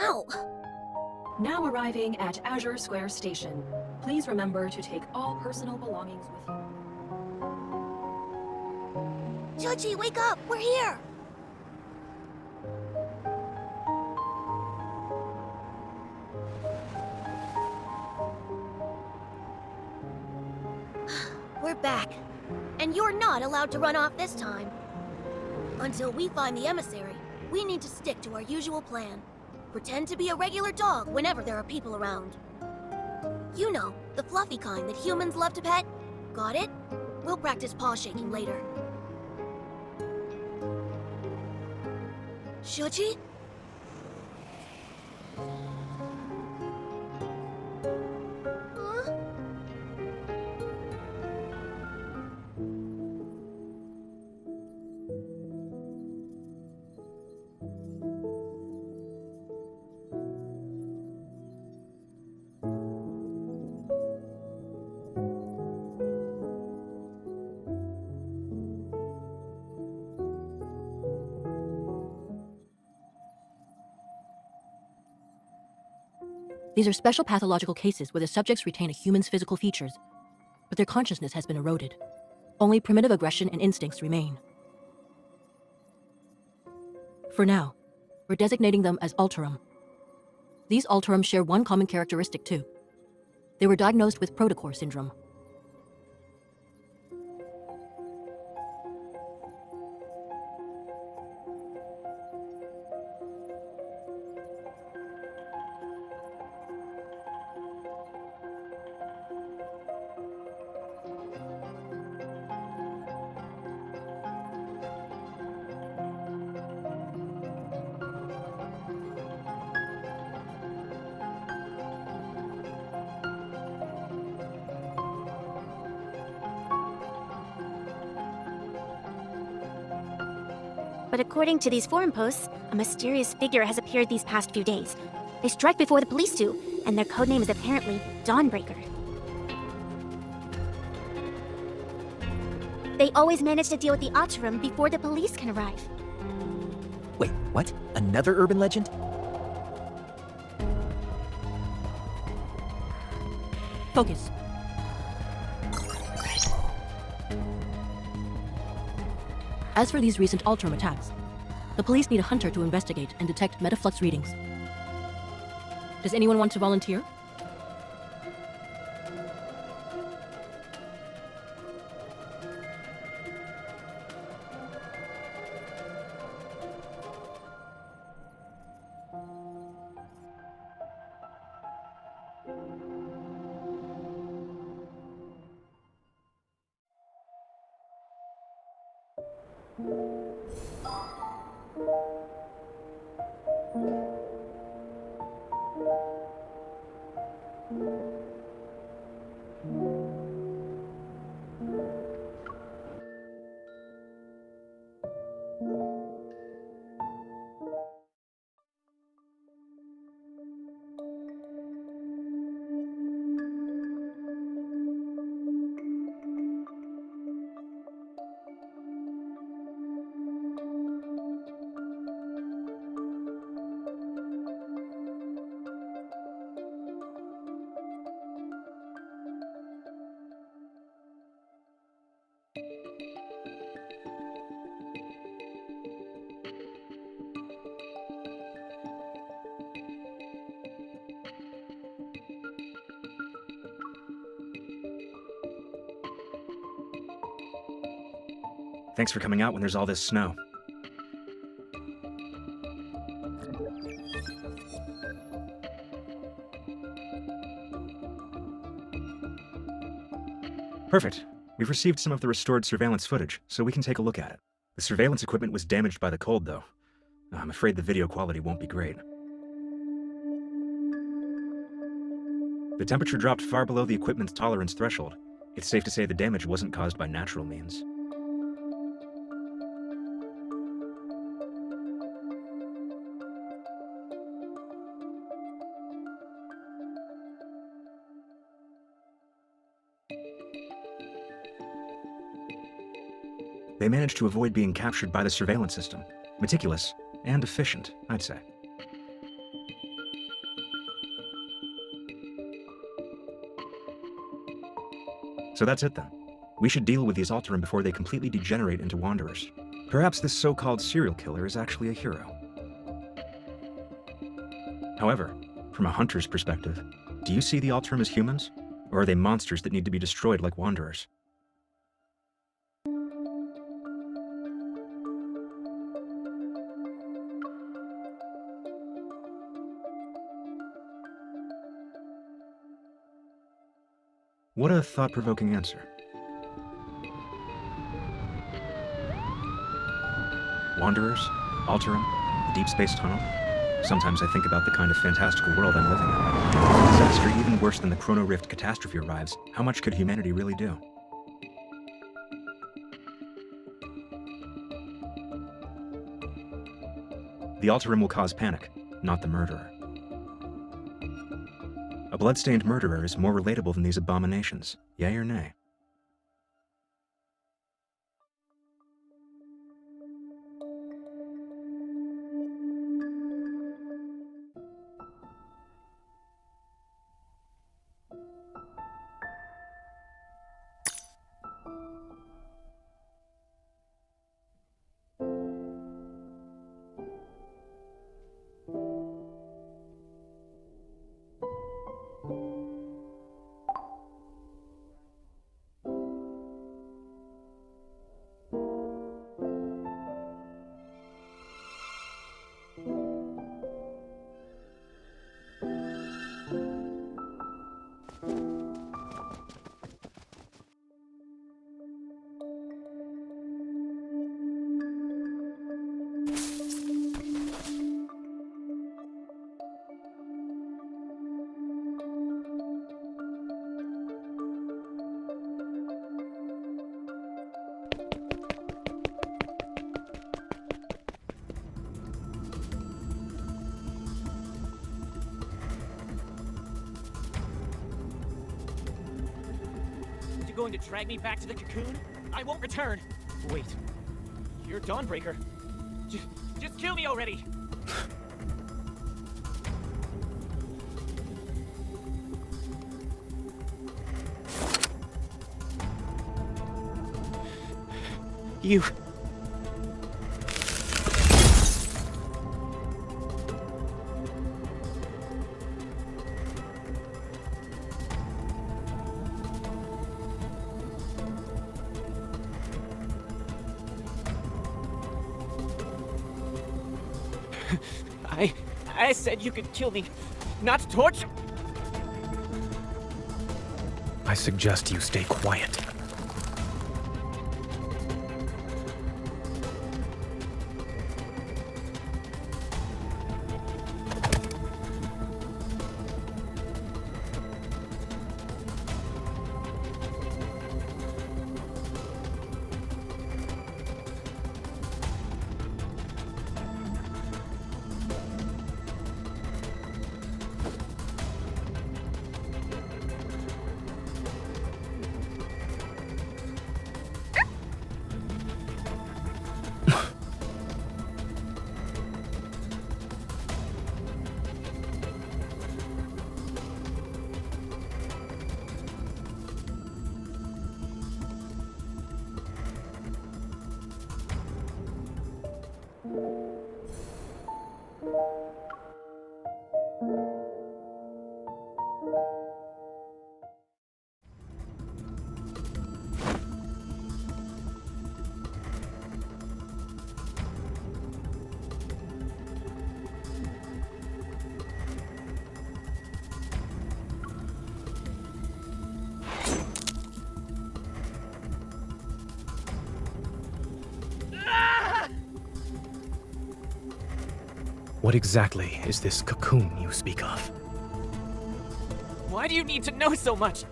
Ow! Now arriving at Azure Square Station. Please remember to take all personal belongings with you. Judgy, wake up! We're here! We're back. And you're not allowed to run off this time. Until we find the emissary, we need to stick to our usual plan. Pretend to be a regular dog whenever there are people around. You know, the fluffy kind that humans love to pet. Got it? We'll practice paw shaking later. Shuji? Huh? These are special pathological cases where the subjects retain a human's physical features, but their consciousness has been eroded. Only primitive aggression and instincts remain. For now, we're designating them as Alterum. These Alterum share one common characteristic too. They were diagnosed with protocore syndrome. But according to these forum posts, a mysterious figure has appeared these past few days. They strike before the police do, and their codename is apparently Dawnbreaker. They always manage to deal with the Alterum before the police can arrive. Wait, what? Another urban legend? Focus. As for these recent Alterum attacks, the police need a hunter to investigate and detect metaflux readings. Does anyone want to volunteer? Thanks for coming out when there's all this snow. Perfect. We've received some of the restored surveillance footage, so we can take a look at it. The surveillance equipment was damaged by the cold, though. I'm afraid the video quality won't be great. The temperature dropped far below the equipment's tolerance threshold. It's safe to say the damage wasn't caused by natural means. They managed to avoid being captured by the surveillance system. Meticulous and efficient, I'd say. So that's it then. We should deal with these Alterum before they completely degenerate into wanderers. Perhaps this so-called serial killer is actually a hero. However, from a hunter's perspective, do you see the Alterum as humans? Or are they monsters that need to be destroyed like wanderers? What a thought-provoking answer. Wanderers, Alterum, the deep space tunnel. Sometimes I think about the kind of fantastical world I'm living in. If a disaster even worse than the Chrono Rift catastrophe arrives, how much could humanity really do? The Alterum will cause panic, not the murderer. A blood-stained murderer is more relatable than these abominations, yay or nay? You going to drag me back to the cocoon? I won't return. Wait, you're Dawnbreaker. Just kill me already. You... I said you could kill me, not torture. I suggest you stay quiet. What exactly is this cocoon you speak of? Why do you need to know so much?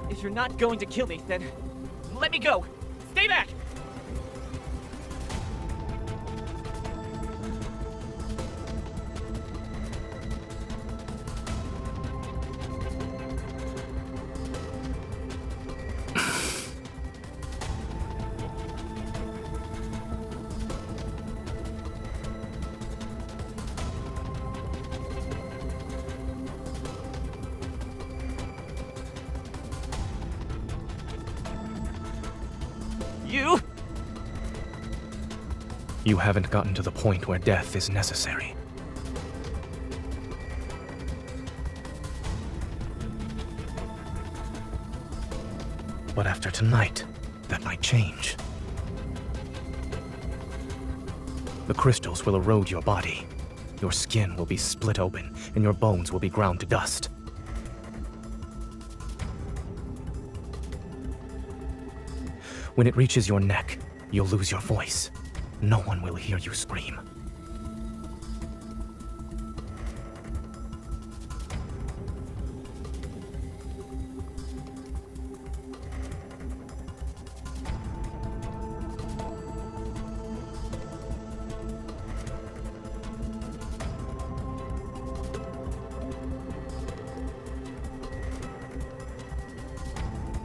If you're not going to kill me, then let me go. Stay back! You haven't gotten to the point where death is necessary. But after tonight, that might change. The crystals will erode your body. Your skin will be split open, and your bones will be ground to dust. When it reaches your neck, you'll lose your voice. No one will hear you scream.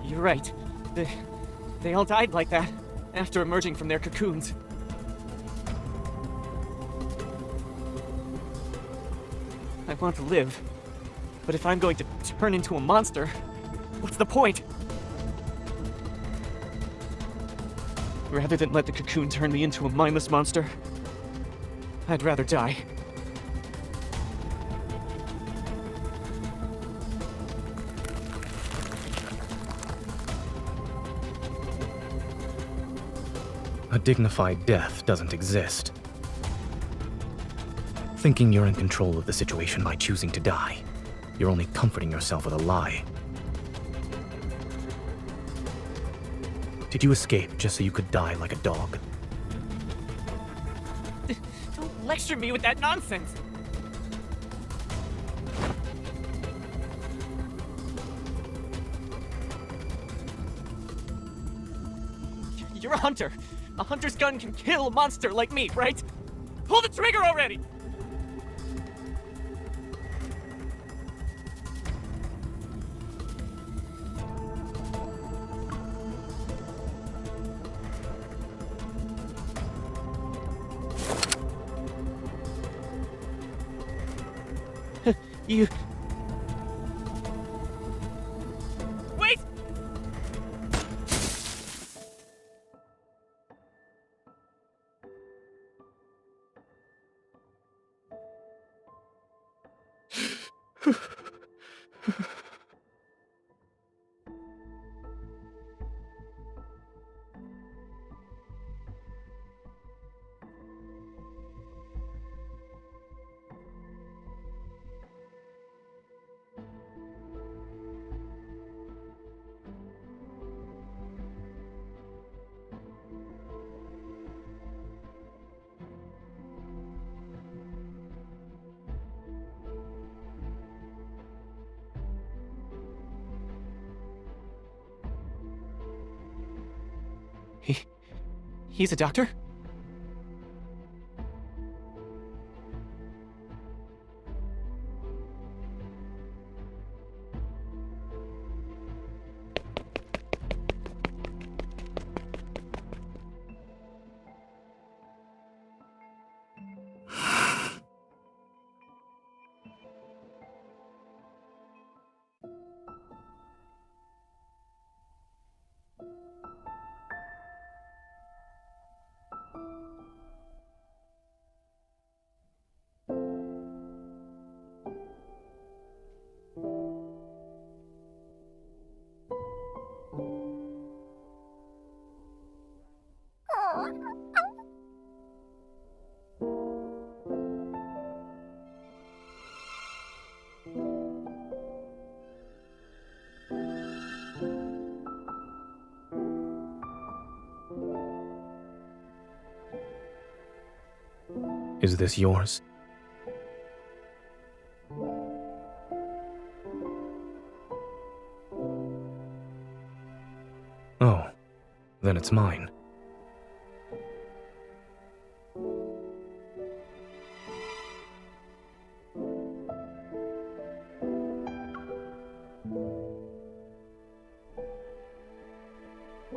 You're right. They all died like that, after emerging from their cocoons. I want to live, but if I'm going to turn into a monster, what's the point? Rather than let the cocoon turn me into a mindless monster, I'd rather die. A dignified death doesn't exist. Thinking you're in control of the situation by choosing to die, you're only comforting yourself with a lie. Did you escape just so you could die like a dog? Don't lecture me with that nonsense! You're a hunter. A hunter's gun can kill a monster like me, right? Pull the trigger already! You... Wait! He's a doctor? Is this yours? Oh, then it's mine.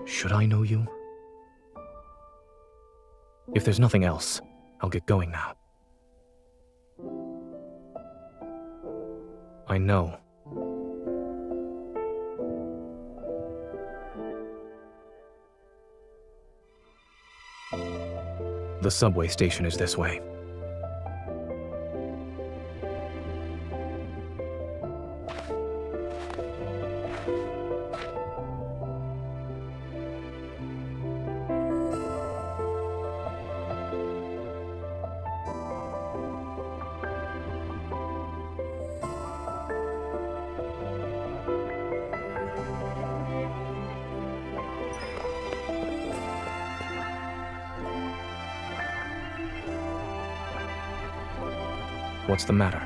Should I know you? If there's nothing else, I'll get going now. I know. The subway station is this way. What's the matter?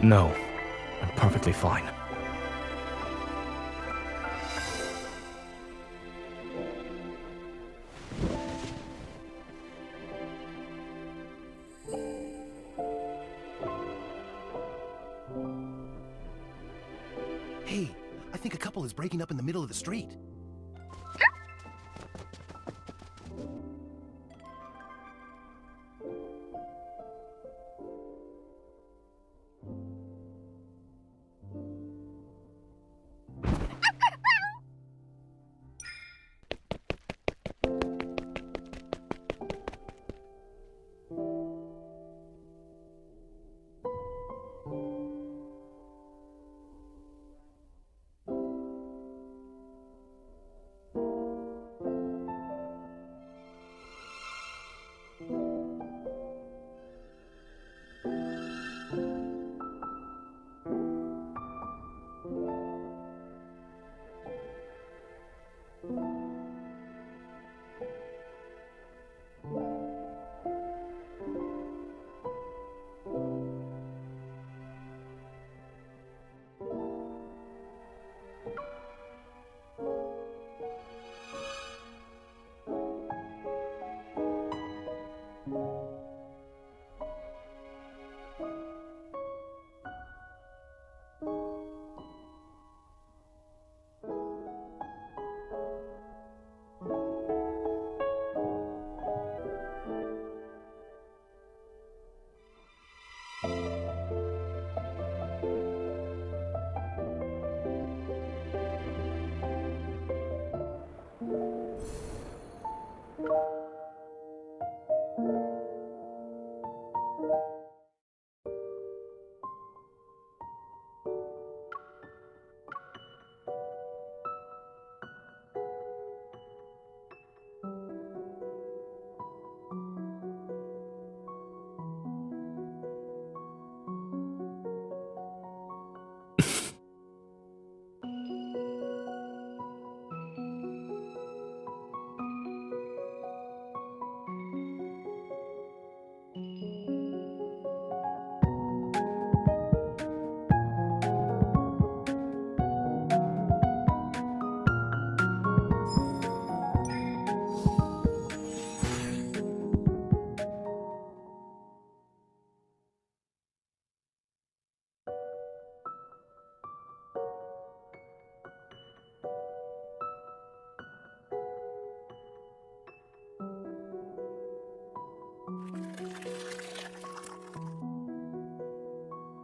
No, I'm perfectly fine. Hey, I think a couple is breaking up in the middle of the street.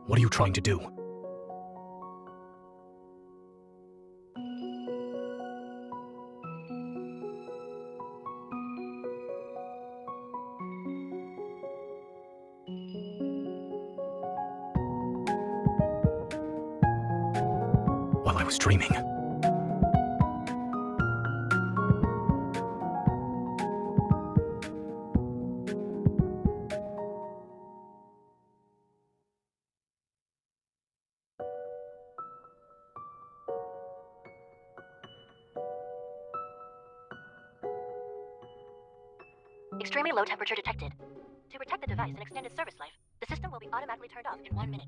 What are you trying to do? While I was dreaming. Extremely low temperature detected. To protect the device and extend its service life, the system will be automatically turned off in 1 minute.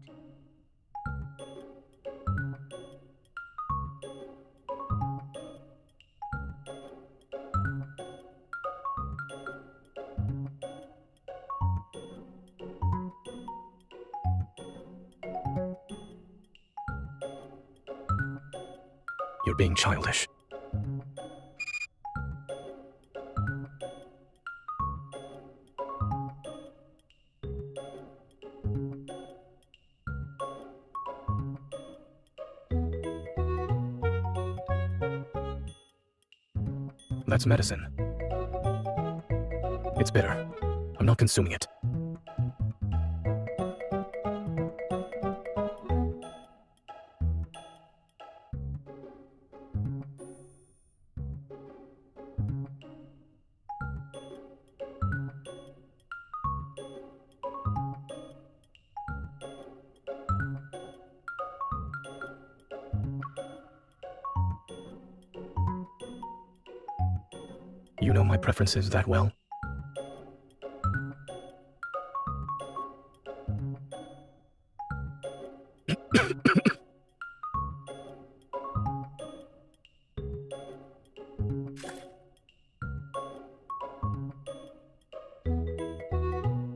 You're being childish. That's medicine. It's bitter. I'm not consuming it. You know my preferences that well?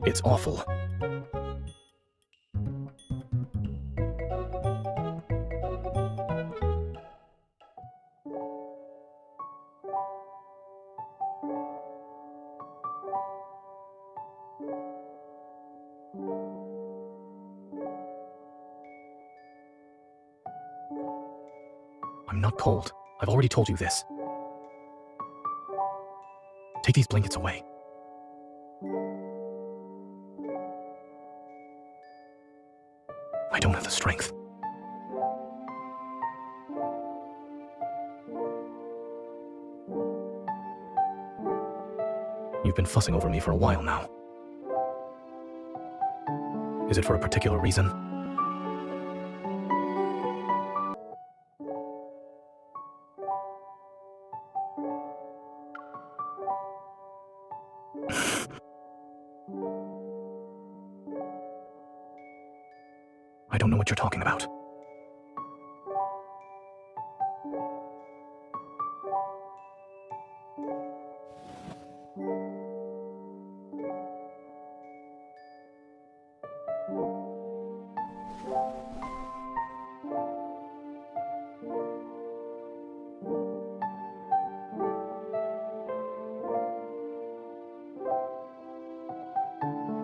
It's awful. I'm not cold. I've already told you this. Take these blankets away. I don't have the strength. You've been fussing over me for a while now. Is it for a particular reason? I don't know what you're talking about.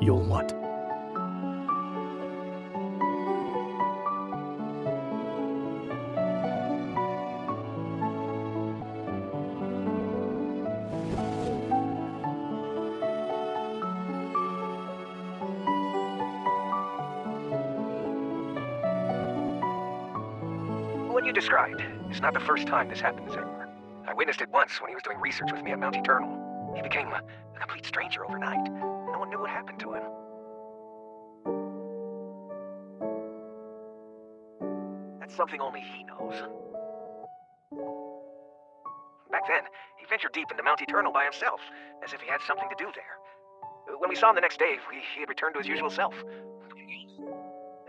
You'll what? What you described is not the first time this happened to Zerber. I witnessed it once when he was doing research with me at Mount Eternal. He became a complete stranger overnight. No one knew what happened to him. That's something only he knows. Back then, he ventured deep into Mount Eternal by himself, as if he had something to do there. When we saw him the next day, he had returned to his usual self.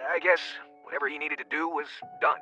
I guess whatever he needed to do was done.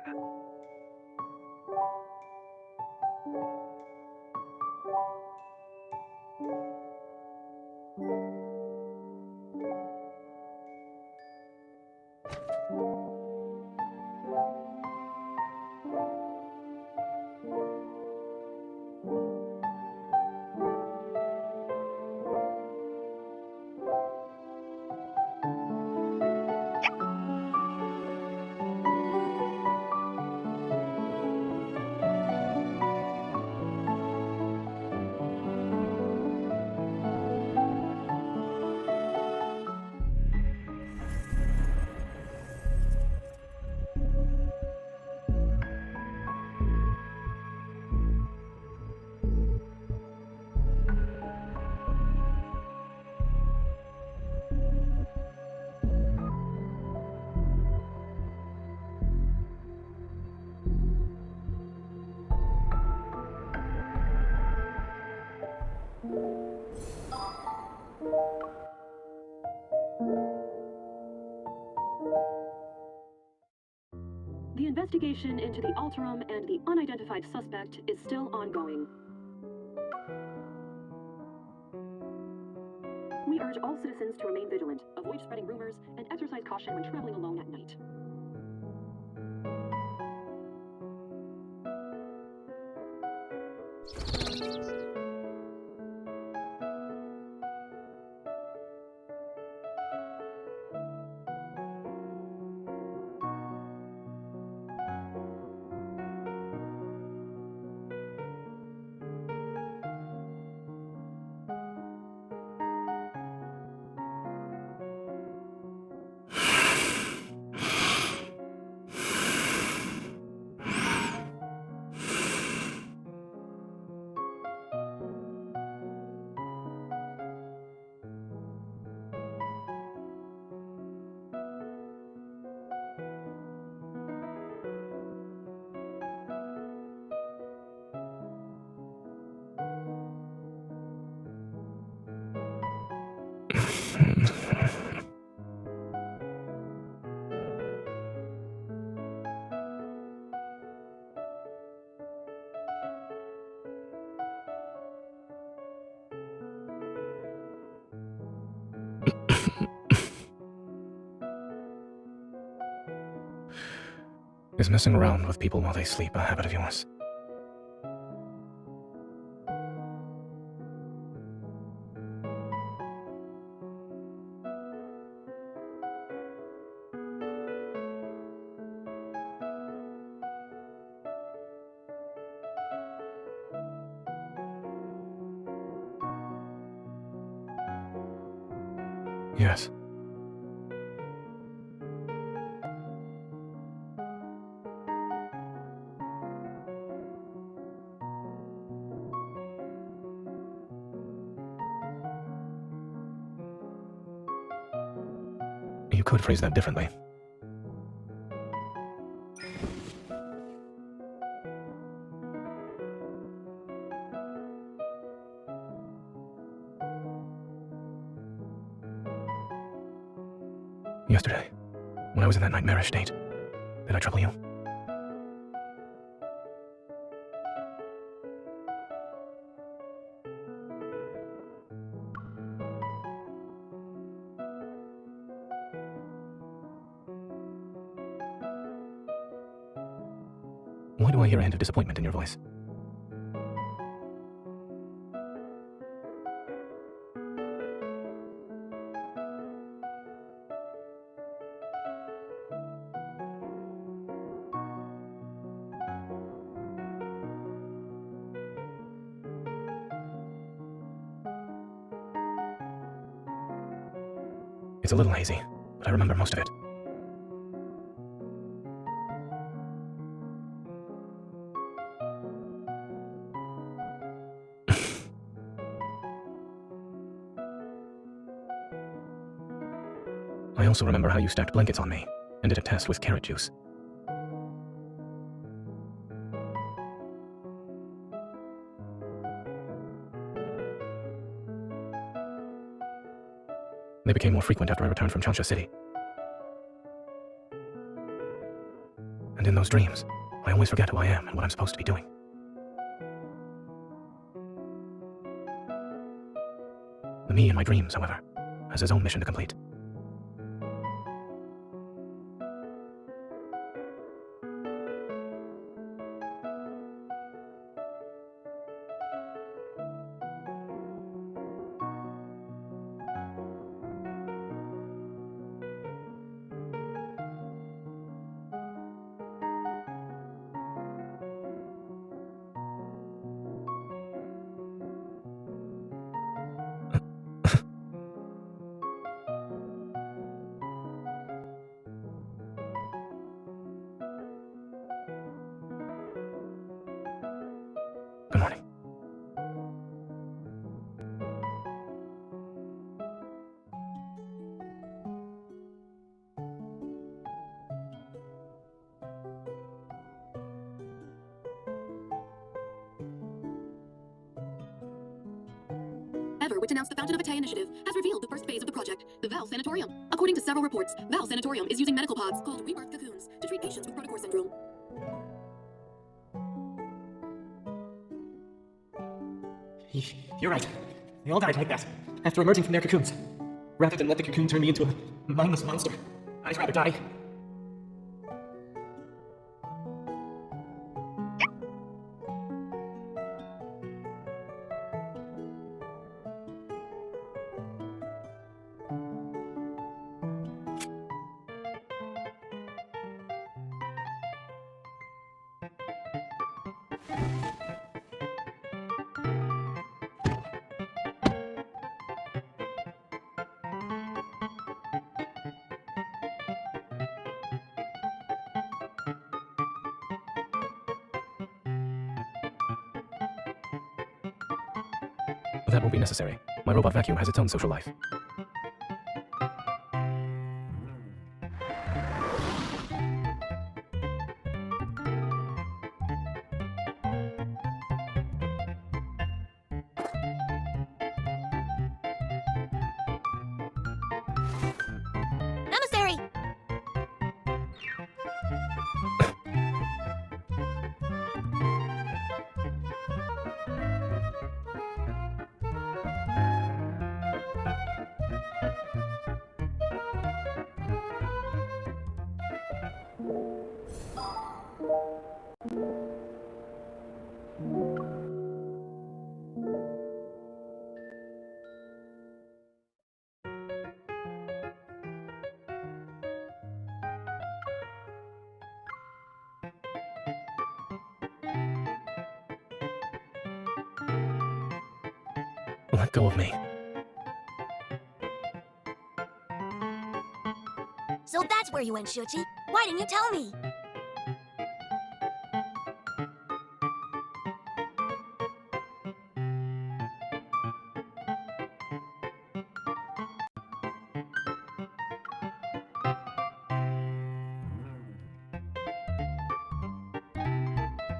The investigation into the Alterum and the unidentified suspect is still ongoing. We urge all citizens to remain vigilant, avoid spreading rumors, and exercise caution when traveling alone at night. Is messing around with people while they sleep a habit of yours? Yes. You could phrase that differently. Yesterday, when I was in that nightmarish state, did I trouble you? Why do I hear a hint of disappointment in your voice? It's a little hazy, but I remember most of it. I also remember how you stacked blankets on me and did a test with carrot juice. They became more frequent after I returned from Changsha City. And in those dreams, I always forget who I am and what I'm supposed to be doing. The me in my dreams, however, has his own mission to complete. Good morning. Which announced the Fountain of Atay initiative, has revealed the first phase of the project, the Val Sanatorium. According to several reports, Val Sanatorium is using medical pods called Rebrith cocoons to treat patients with protocore syndrome. You're right. They all died like that, after emerging from their cocoons. Rather than let the cocoon turn me into a mindless monster, I'd rather die. But that won't be necessary. My robot vacuum has its own social life. Emissary! Let go of me. So that's where you went, Shuchi. Why didn't you tell me?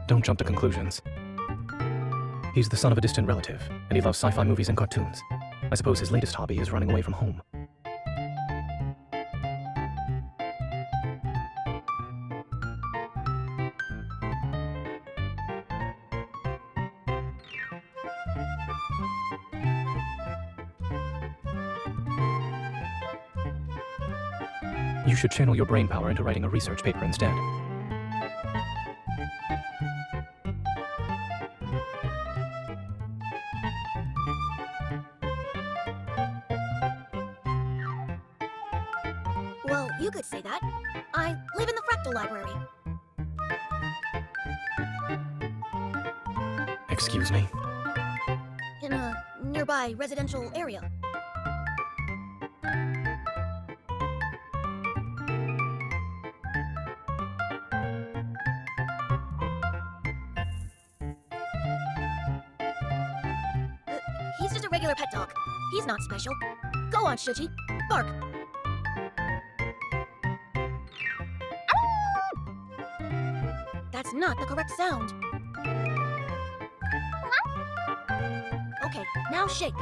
Don't jump to conclusions. He's the son of a distant relative, and he loves sci-fi movies and cartoons. I suppose his latest hobby is running away from home. You should channel your brain power into writing a research paper instead. Well, you could say that. I live in the Fractal Library. Excuse me? In a nearby residential area. He's just a regular pet dog. He's not special. Go on, Shuchi. Bark. That's not the correct sound. Okay, now shake.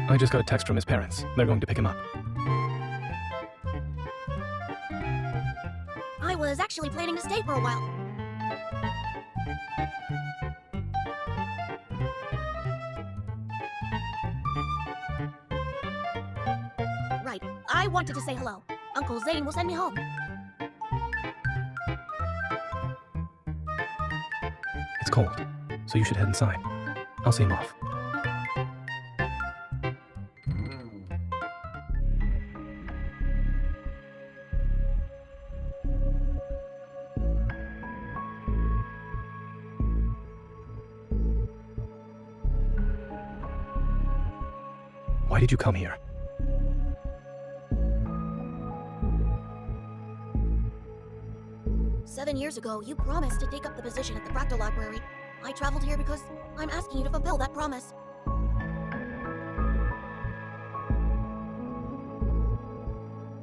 I just got a text from his parents. They're going to pick him up. I was actually planning to stay for a while. Right, I wanted to say hello. Uncle Zane will send me home. It's cold, so you should head inside. I'll see him off. Why did you come here? "7 years ago, you promised to take up the position at the Fractal Library. I traveled here because I'm asking you to fulfill that promise."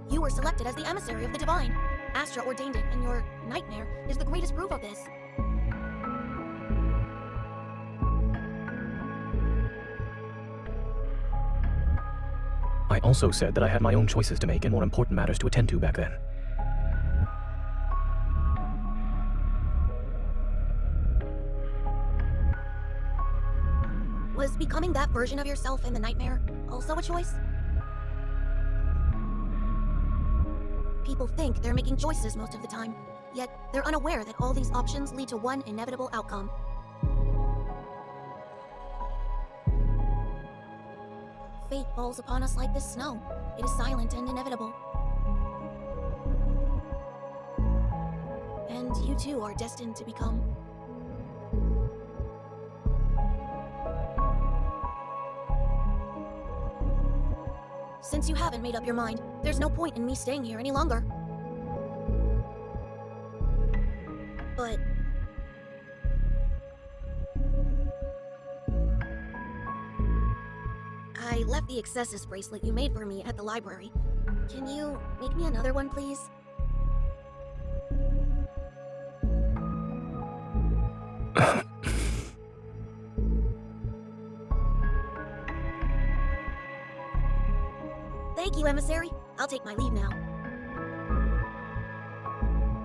You were selected as the emissary of the Divine. Astra ordained it, and your nightmare is the greatest proof of this. I also said that I had my own choices to make and more important matters to attend to back then. Was becoming that version of yourself in the nightmare also a choice? People think they're making choices most of the time, yet they're unaware that all these options lead to one inevitable outcome. Fate falls upon us like this snow. It is silent and inevitable. And you too are destined to become... Since you haven't made up your mind, there's no point in me staying here any longer. But... I left the Excessus bracelet you made for me at the library. Can you make me another one, please? Thank you, Emissary. I'll take my leave now.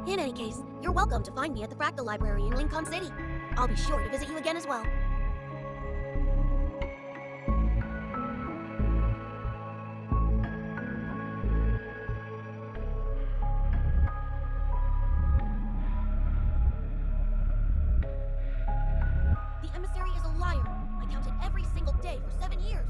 In any case, you're welcome to find me at the Fractal Library in Lincoln City. I'll be sure to visit you again as well. The emissary is a liar. I counted every single day for 7 years.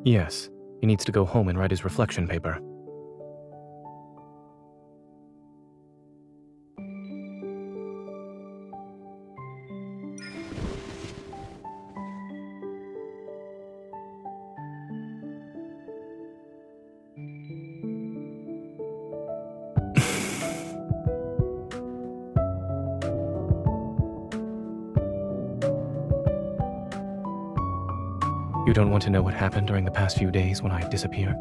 Yes, he needs to go home and write his reflection paper. You don't want to know what happened during the past few days when I disappeared?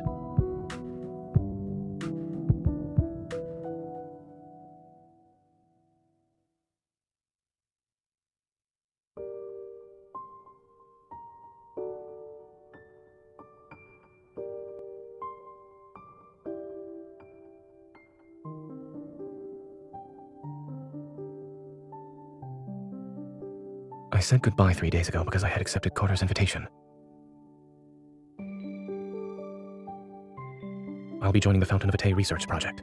I said goodbye 3 days ago because I had accepted Carter's invitation. I'll be joining the Fountain of Vitae research project.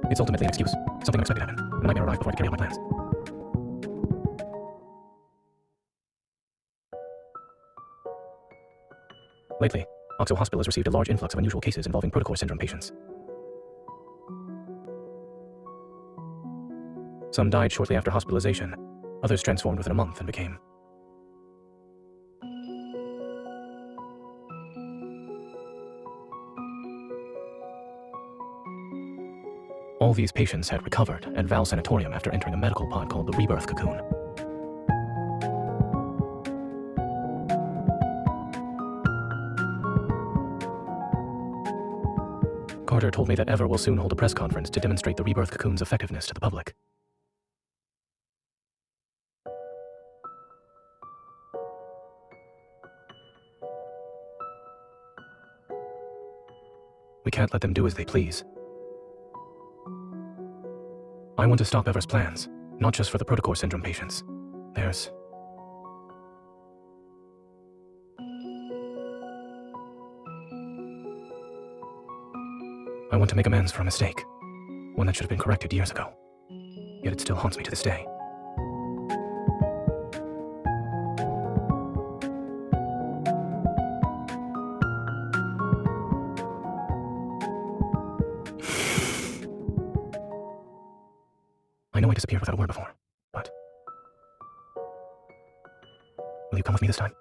It's ultimately an excuse. Something unexpected happened. A nightmare arrived before I could carry out my plans. Lately, Oxo Hospital has received a large influx of unusual cases involving protocore syndrome patients. Some died shortly after hospitalization. Others transformed within a month and became... All these patients had recovered at Val Sanatorium after entering a medical pod called the Rebirth cocoon. Carter told me that Ever will soon hold a press conference to demonstrate the Rebirth cocoon's effectiveness to the public. We can't let them do as they please. I want to stop Ever's plans, not just for the protocore syndrome patients. There's... I want to make amends for a mistake, one that should have been corrected years ago. Yet it still haunts me to this day. I know I disappeared without a word before, but... will you come with me this time?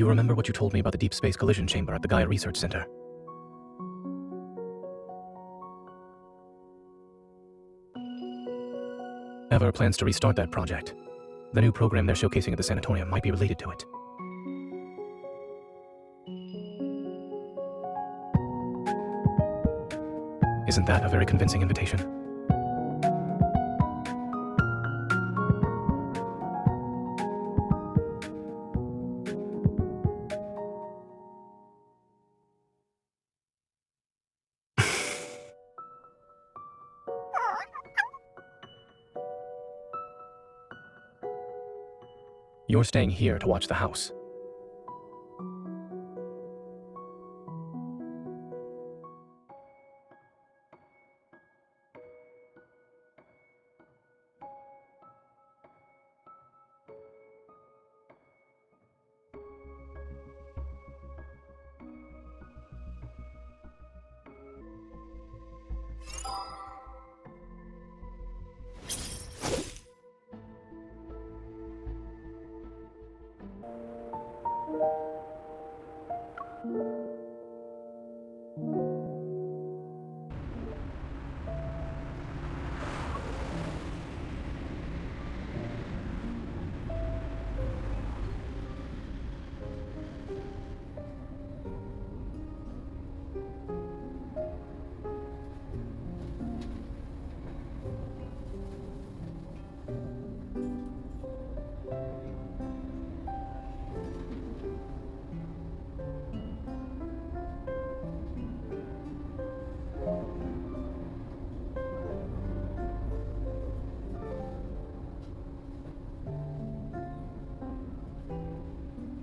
you remember what you told me about the deep space collision chamber at the Gaia Research Center? Ever plans to restart that project. The new program they're showcasing at the sanatorium might be related to it. Isn't that a very convincing invitation? You're staying here to watch the house.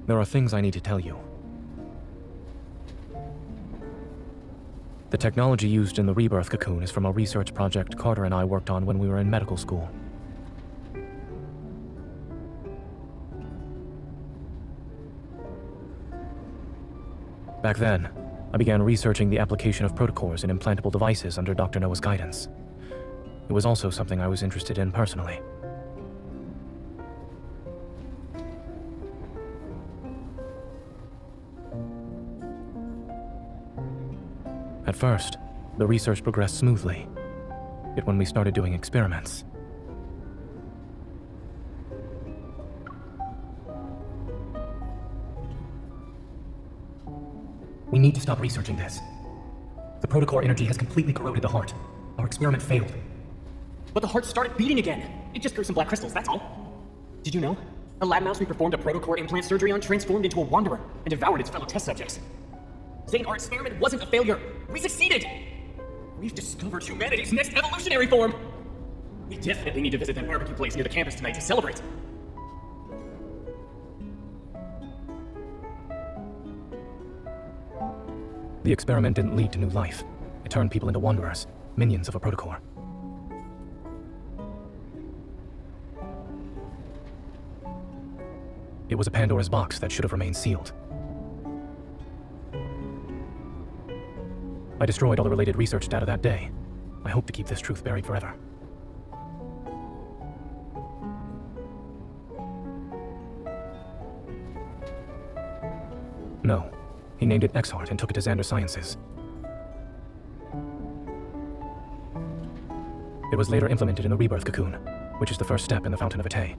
There are things I need to tell you. The technology used in the Rebirth cocoon is from a research project Carter and I worked on when we were in medical school. Back then, I began researching the application of protocores in implantable devices under Dr. Noah's guidance. It was also something I was interested in personally. At first, the research progressed smoothly. Yet when we started doing experiments, we need to stop researching this. The protocore energy has completely corroded the heart. Our experiment failed. But the heart started beating again. It just grew some black crystals, that's all. Did you know? A lab mouse we performed a protocore implant surgery on transformed into a wanderer and devoured its fellow test subjects. Zane, our experiment wasn't a failure. We succeeded! We've discovered humanity's next evolutionary form! We definitely need to visit that barbecue place near the campus tonight to celebrate. the experiment didn't lead to new life. It turned people into wanderers, minions of a protocore. It was a Pandora's box that should have remained sealed. I destroyed all the related research data that day. I hope to keep this truth buried forever. No. He named it Exhart and took it to Xander Sciences. It was later implemented in the Rebirth cocoon, which is the first step in the Fountain of Atay.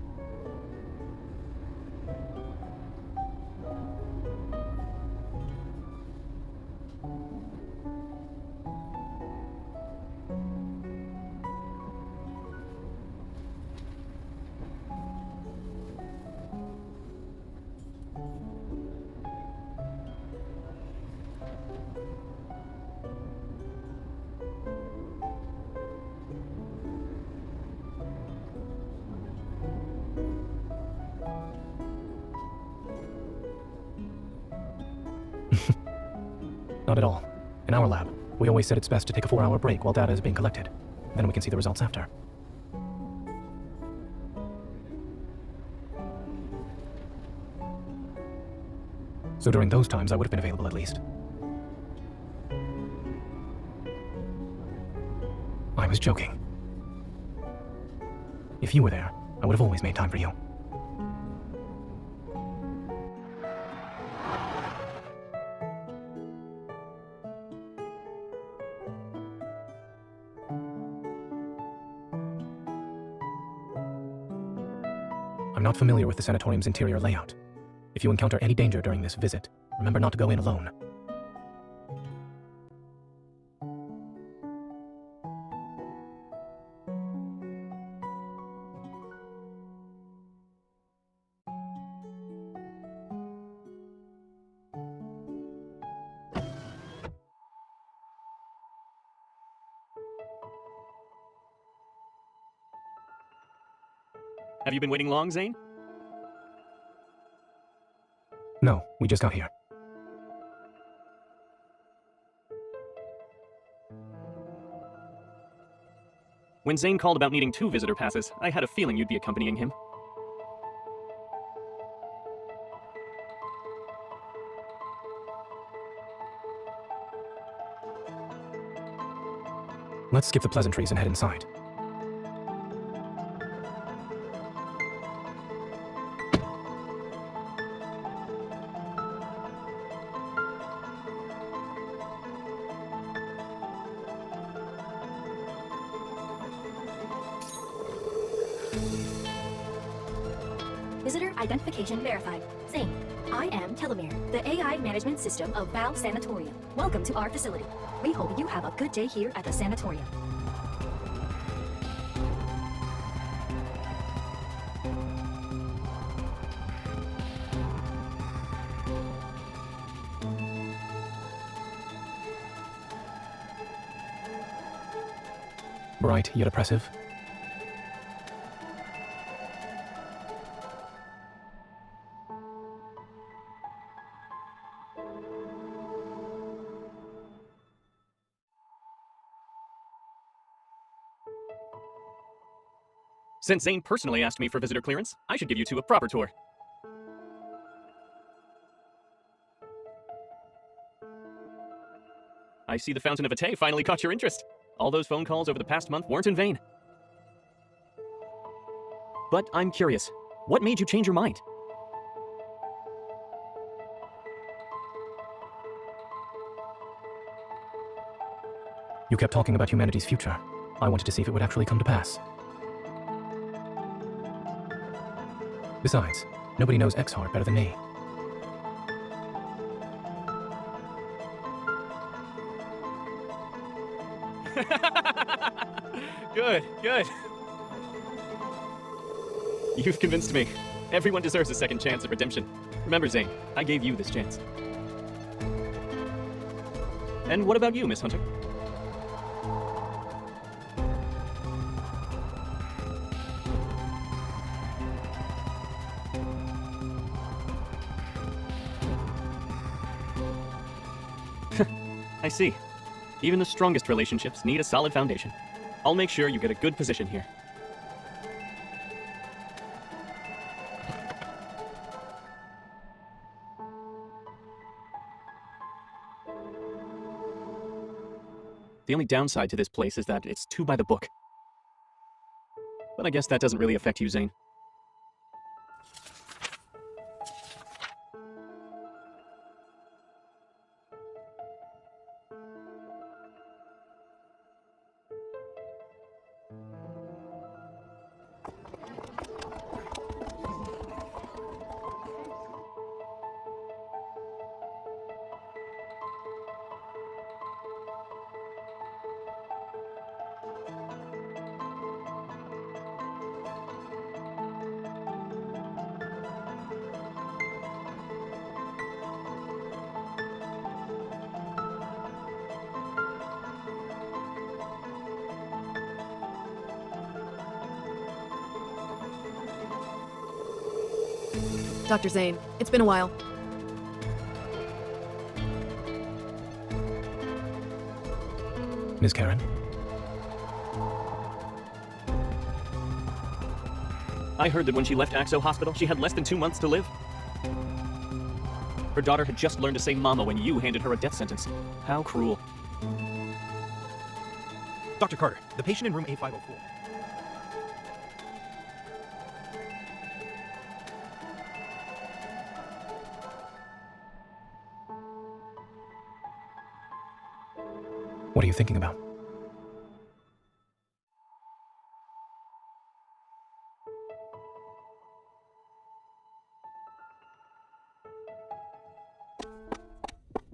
Not at all. In our lab, we always said it's best to take a 4-hour break while data is being collected. Then we can see the results after. So during those times, I would have been available at least. I was joking. If you were there, I would have always made time for you. I'm not familiar with the sanatorium's interior layout. If you encounter any danger during this visit, remember not to go in alone. Have you been waiting long, Zane? No, we just got here. When Zane called about needing 2 visitor passes, I had a feeling you'd be accompanying him. Let's skip the pleasantries and head inside. Visitor identification verified. Zane, I am Telomere, the AI management system of Valve Sanatorium. Welcome to our facility. We hope you have a good day here at the sanatorium. Bright yet oppressive. Since Zane personally asked me for visitor clearance, I should give you 2 a proper tour. I see the Fountain of Atay finally caught your interest. All those phone calls over the past month weren't in vain. But I'm curious, what made you change your mind? You kept talking about humanity's future. I wanted to see if it would actually come to pass. Besides, nobody knows X-Heart better than me. Good, good. You've convinced me. Everyone deserves a second chance at redemption. Remember, Zane, I gave you this chance. And what about you, Miss Hunter? I see. Even the strongest relationships need a solid foundation. I'll make sure you get a good position here. The only downside to this place is that it's too by the book. But I guess that doesn't really affect you, Zane. Dr. Zane, it's been a while. Ms. Karen? I heard that when she left Axo Hospital, she had less than 2 months to live. Her daughter had just learned to say mama when you handed her a death sentence. How cruel. Dr. Carter, the patient in room A504. What are you thinking about?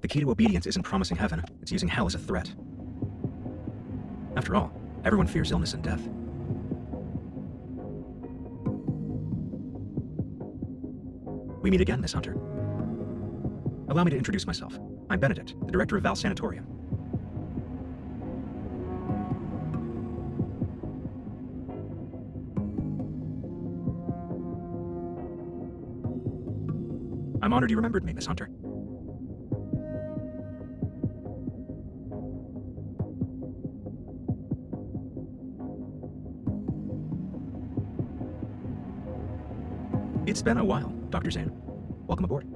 The key to obedience isn't promising heaven, it's using hell as a threat. After all, everyone fears illness and death. We meet again, Miss Hunter. Allow me to introduce myself. I'm Benedict, the director of Val Sanatorium. I'm honored you remembered me, Miss Hunter. It's been a while, Dr. Zane. Welcome aboard.